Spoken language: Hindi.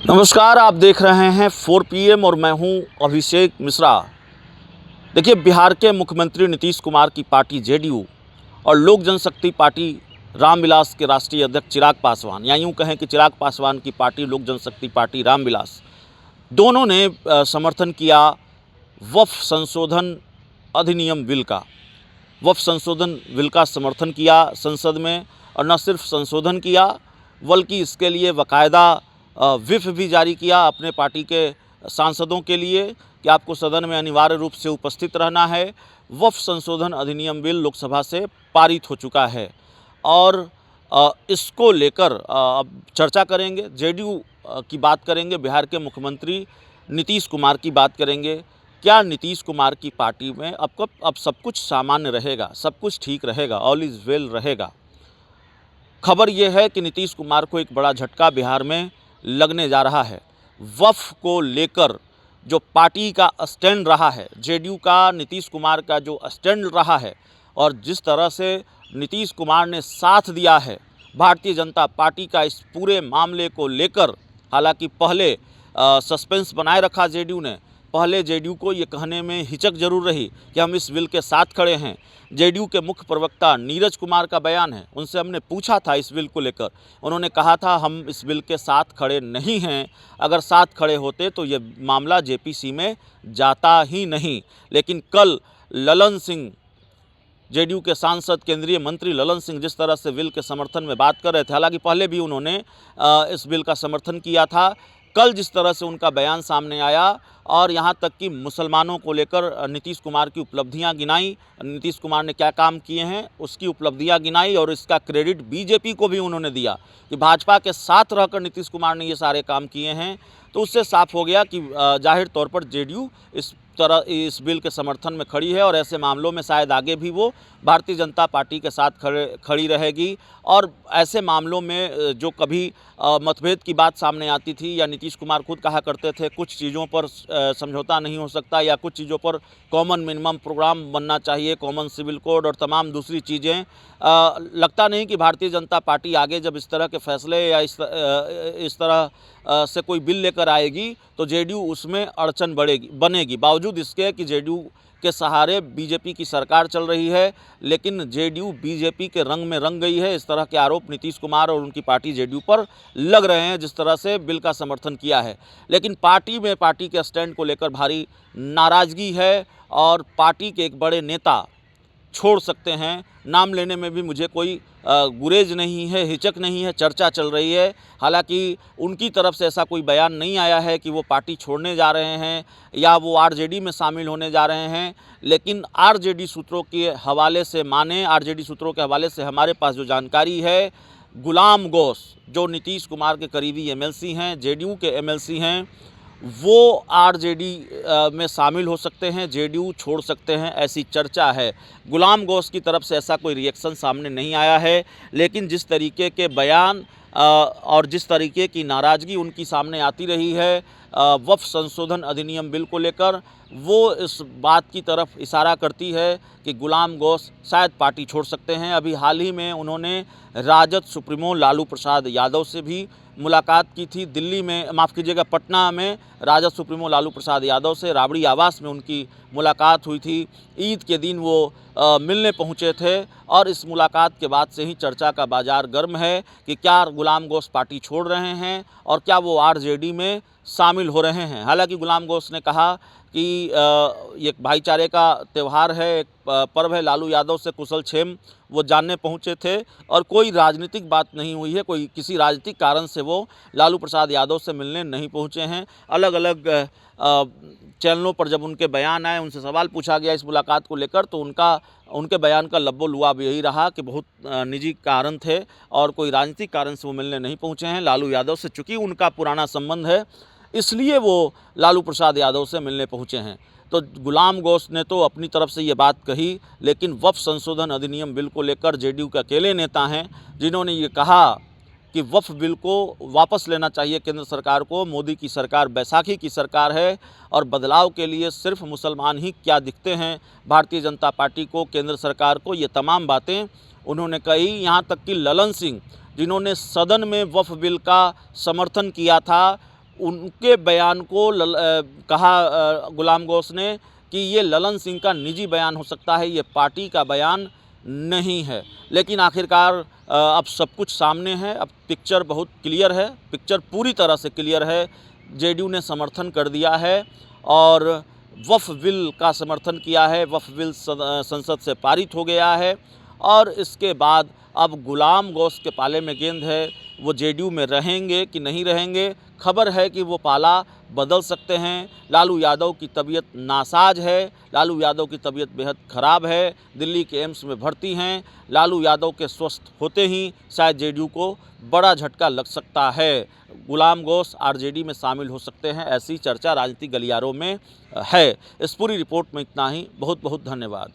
नमस्कार, आप देख रहे हैं 4 PM और मैं हूं अभिषेक मिश्रा। देखिए, बिहार के मुख्यमंत्री नीतीश कुमार की पार्टी जेडीयू और लोक जनशक्ति पार्टी रामविलास के राष्ट्रीय अध्यक्ष चिराग पासवान, या यूँ कहें कि चिराग पासवान की पार्टी लोक जनशक्ति पार्टी रामविलास, दोनों ने समर्थन किया वक्फ संशोधन अधिनियम बिल का। वक्फ संशोधन बिल का समर्थन किया संसद में, और न सिर्फ संशोधन किया बल्कि इसके लिए बाकायदा व्हिप भी जारी किया अपने पार्टी के सांसदों के लिए कि आपको सदन में अनिवार्य रूप से उपस्थित रहना है। वक्फ संशोधन अधिनियम बिल लोकसभा से पारित हो चुका है और इसको लेकर अब चर्चा करेंगे। जेडीयू की बात करेंगे, बिहार के मुख्यमंत्री नीतीश कुमार की बात करेंगे। क्या नीतीश कुमार की पार्टी में अब सब कुछ सामान्य रहेगा, सब कुछ ठीक रहेगा, ऑल इज़ वेल रहेगा? खबर यह है कि नीतीश कुमार को एक बड़ा झटका बिहार में लगने जा रहा है। वक्फ को लेकर जो पार्टी का स्टैंड रहा है, जेडीयू का नीतीश कुमार का जो स्टैंड रहा है, और जिस तरह से नीतीश कुमार ने साथ दिया है भारतीय जनता पार्टी का इस पूरे मामले को लेकर, हालांकि पहले सस्पेंस बनाए रखा जेडीयू ने। पहले जेडीयू को ये कहने में हिचक जरूर रही कि हम इस बिल के साथ खड़े हैं। जेडीयू के मुख्य प्रवक्ता नीरज कुमार का बयान है, उनसे हमने पूछा था इस बिल को लेकर, उन्होंने कहा था हम इस बिल के साथ खड़े नहीं हैं, अगर साथ खड़े होते तो ये मामला जेपीसी में जाता ही नहीं। लेकिन कल ललन सिंह, जेडीयू के सांसद केंद्रीय मंत्री ललन सिंह जिस तरह से बिल के समर्थन में बात कर रहे थे, हालांकि पहले भी उन्होंने इस बिल का समर्थन किया था, कल जिस तरह से उनका बयान सामने आया और यहाँ तक कि मुसलमानों को लेकर नीतीश कुमार की उपलब्धियाँ गिनाई, नीतीश कुमार ने क्या काम किए हैं उसकी उपलब्धियाँ गिनाई, और इसका क्रेडिट बीजेपी को भी उन्होंने दिया कि भाजपा के साथ रहकर नीतीश कुमार ने ये सारे काम किए हैं। तो उससे साफ हो गया कि जाहिर तौर पर जेडीयू इस बिल के समर्थन में खड़ी है, और ऐसे मामलों में शायद आगे भी वो भारतीय जनता पार्टी के साथ खड़ी रहेगी। और ऐसे मामलों में जो कभी मतभेद की बात सामने आती थी, या नीतीश कुमार खुद कहा करते थे कुछ चीज़ों पर समझौता नहीं हो सकता, या कुछ चीज़ों पर कॉमन मिनिमम प्रोग्राम बनना चाहिए, कॉमन सिविल कोड और तमाम दूसरी चीज़ें, लगता नहीं कि भारतीय जनता पार्टी आगे जब इस तरह के फैसले या इस तरह से कोई बिल लेकर आएगी तो जेडीयू उसमें अड़चन बनेगी। बावजूद इसके कि जेडीयू के सहारे बीजेपी की सरकार चल रही है, लेकिन जेडीयू बीजेपी के रंग में रंग गई है। इस तरह के आरोप नीतीश कुमार और उनकी पार्टी जेडीयू पर लग रहे हैं जिस तरह से बिल का समर्थन किया है। लेकिन पार्टी में पार्टी के स्टैंड को लेकर भारी नाराज़गी है, और पार्टी के एक बड़े नेता छोड़ सकते हैं, नाम लेने में भी मुझे कोई गुरेज नहीं है, हिचक नहीं है, चर्चा चल रही है। हालांकि उनकी तरफ से ऐसा कोई बयान नहीं आया है कि वो पार्टी छोड़ने जा रहे हैं या वो आरजेडी में शामिल होने जा रहे हैं, लेकिन आरजेडी सूत्रों के हवाले से आरजेडी सूत्रों के हवाले से हमारे पास जो जानकारी है, गुलाम गौस जो नीतीश कुमार के करीबी एमएलसी हैं, जेडीयू के एमएलसी हैं, वो आरजेडी में शामिल हो सकते हैं, जेडीयू छोड़ सकते हैं, ऐसी चर्चा है। गुलाम गौस की तरफ से ऐसा कोई रिएक्शन सामने नहीं आया है, लेकिन जिस तरीके के बयान और जिस तरीके की नाराज़गी उनकी सामने आती रही है वक्फ संशोधन अधिनियम बिल को लेकर, वो इस बात की तरफ इशारा करती है कि गुलाम गौस शायद पार्टी छोड़ सकते हैं। अभी हाल ही में उन्होंने राजद सुप्रीमो लालू प्रसाद यादव से भी मुलाकात की थी। दिल्ली में, माफ़ कीजिएगा, पटना में राजद सुप्रीमो लालू प्रसाद यादव से राबड़ी आवास में उनकी मुलाकात हुई थी। ईद के दिन वो मिलने पहुंचे थे, और इस मुलाकात के बाद से ही चर्चा का बाजार गर्म है कि क्या गुलाम गौस पार्टी छोड़ रहे हैं और क्या वो आरजेडी में शामिल हो रहे हैं। हालांकि गुलाम गौस ने कहा कि ये भाईचारे का त्यौहार है, एक पर्व है, लालू यादव से कुशल क्षेम वो जानने पहुंचे थे, और कोई राजनीतिक बात नहीं हुई है, कोई किसी राजनीतिक कारण से वो लालू प्रसाद यादव से मिलने नहीं पहुंचे हैं। अलग अलग चैनलों पर जब उनके बयान आए, उनसे सवाल पूछा गया इस मुलाकात को लेकर, तो उनके बयान का लब्बो लुआब यही रहा कि बहुत निजी कारण थे और कोई राजनीतिक कारण से वो मिलने नहीं पहुंचे हैं लालू यादव से। चूँकि उनका पुराना संबंध है, इसलिए वो लालू प्रसाद यादव से मिलने पहुंचे हैं। तो गुलाम गौस ने तो अपनी तरफ से ये बात कही, लेकिन वक्फ संशोधन अधिनियम बिल को लेकर जेडीयू के अकेले नेता हैं जिन्होंने ये कहा कि वक्फ बिल को वापस लेना चाहिए केंद्र सरकार को। मोदी की सरकार बैसाखी की सरकार है, और बदलाव के लिए सिर्फ मुसलमान ही क्या दिखते हैं भारतीय जनता पार्टी को, केंद्र सरकार को। ये तमाम बातें उन्होंने कही। यहाँ तक कि ललन सिंह, जिन्होंने सदन में वक्फ बिल का समर्थन किया था, उनके बयान को कहा गुलाम गौस ने कि ये ललन सिंह का निजी बयान हो सकता है, ये पार्टी का बयान नहीं है। लेकिन आखिरकार अब सब कुछ सामने है, अब पिक्चर बहुत क्लियर है, पिक्चर पूरी तरह से क्लियर है। जेडीयू ने समर्थन कर दिया है और वक्फ बिल का समर्थन किया है, वक्फ बिल संसद से पारित हो गया है और इसके बाद अब गुलाम गौस के पाले में गेंद है, वो जेडीयू में रहेंगे कि नहीं रहेंगे। खबर है कि वो पाला बदल सकते हैं। लालू यादव की तबीयत नासाज है, लालू यादव की तबीयत बेहद ख़राब है, दिल्ली के एम्स में भर्ती हैं। लालू यादव के स्वस्थ होते ही शायद जेडीयू को बड़ा झटका लग सकता है, गुलाम गौस आरजेडी में शामिल हो सकते हैं, ऐसी चर्चा राजनीतिक गलियारों में है। इस पूरी रिपोर्ट में इतना ही। बहुत बहुत धन्यवाद।